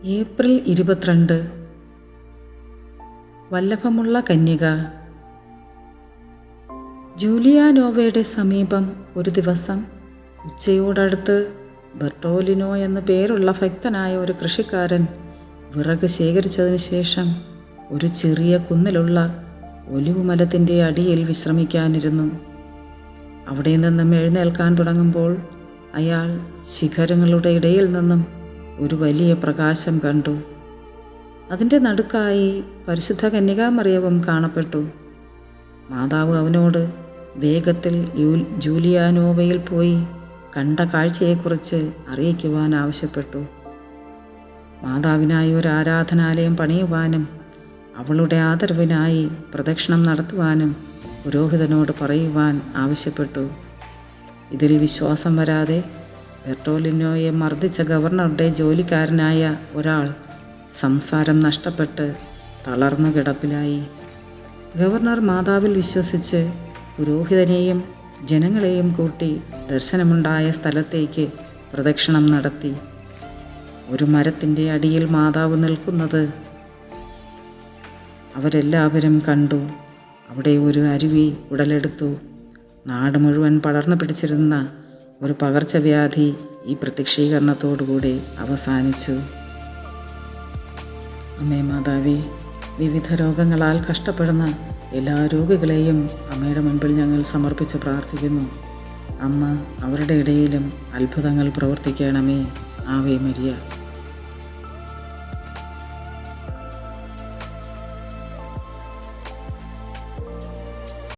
April 22. വല്ലഭമുള്ള കന്യക. ജൂലിയാനോവയുടെ സമീപം ഒരു ദിവസം ഉച്ചയോടടുത്ത് ബെർട്ടോലിനോ എന്നു പേരുള്ള ഭക്തനായ ഒരു കൃഷിക്കാരൻ വിറക് ശേഖരിച്ചതിന് ശേഷം ഒരു ചെറിയ കുന്നിലുള്ള ഒലിവുമരത്തിൻ്റെ അടിയിൽ വിശ്രമിക്കാനിരുന്നു. അവിടെ നിന്നും എഴുന്നേൽക്കാൻ തുടങ്ങുമ്പോൾ അയാൾ ശിഖരങ്ങളുടെ ഇടയിൽ നിന്നും ഒരു വലിയ പ്രകാശം കണ്ടു. അതിൻ്റെ നടുക്കായി പരിശുദ്ധ കന്യകാമറിയവും കാണപ്പെട്ടു. മാതാവ് അവനോട് വേഗത്തിൽ ജൂലിയാനോവയിൽ പോയി കണ്ട കാഴ്ചയെക്കുറിച്ച് അറിയിക്കുവാൻ ആവശ്യപ്പെട്ടു. മാതാവിനായി ഒരു ആരാധനാലയം പണിയുവാനും അവളുടെ ആദരവിനായി പ്രദക്ഷിണം നടത്തുവാനും പുരോഹിതനോട് പറയുവാൻ ആവശ്യപ്പെട്ടു. ഇതിൽ വിശ്വാസം വരാതെ ബെർട്ടോലിനോയെ മർദ്ദിച്ച ഗവർണറുടെ ജോലിക്കാരനായ ഒരാൾ സംസാരം നഷ്ടപ്പെട്ട് തളർന്നു കിടപ്പിലായി. ഗവർണർ മാതാവിൽ വിശ്വസിച്ച് പുരോഹിതനെയും ജനങ്ങളെയും കൂട്ടി ദർശനമുണ്ടായ സ്ഥലത്തേക്ക് പ്രദക്ഷിണം നടത്തി. ഒരു മരത്തിൻ്റെ അടിയിൽ മാതാവ് നിൽക്കുന്നത് അവരെല്ലാവരും കണ്ടു. അവിടെ ഒരു അരുവി ഉടലെടുത്തു. നാട് മുഴുവൻ പടർന്നു പിടിച്ചിരുന്ന ഒരു പകർച്ചവ്യാധി ഈ പ്രത്യക്ഷീകരണത്തോടുകൂടി അവസാനിച്ചു. അമ്മേ മാതാവേ, വിവിധ രോഗങ്ങളാൽ കഷ്ടപ്പെടുന്ന എല്ലാ രോഗികളെയും അമ്മയുടെ മുൻപിൽ ഞങ്ങൾ സമർപ്പിച്ച് പ്രാർത്ഥിക്കുന്നു. അമ്മ അവരുടെ ഇടയിലും അത്ഭുതങ്ങൾ പ്രവർത്തിക്കണമേ. Ave Maria.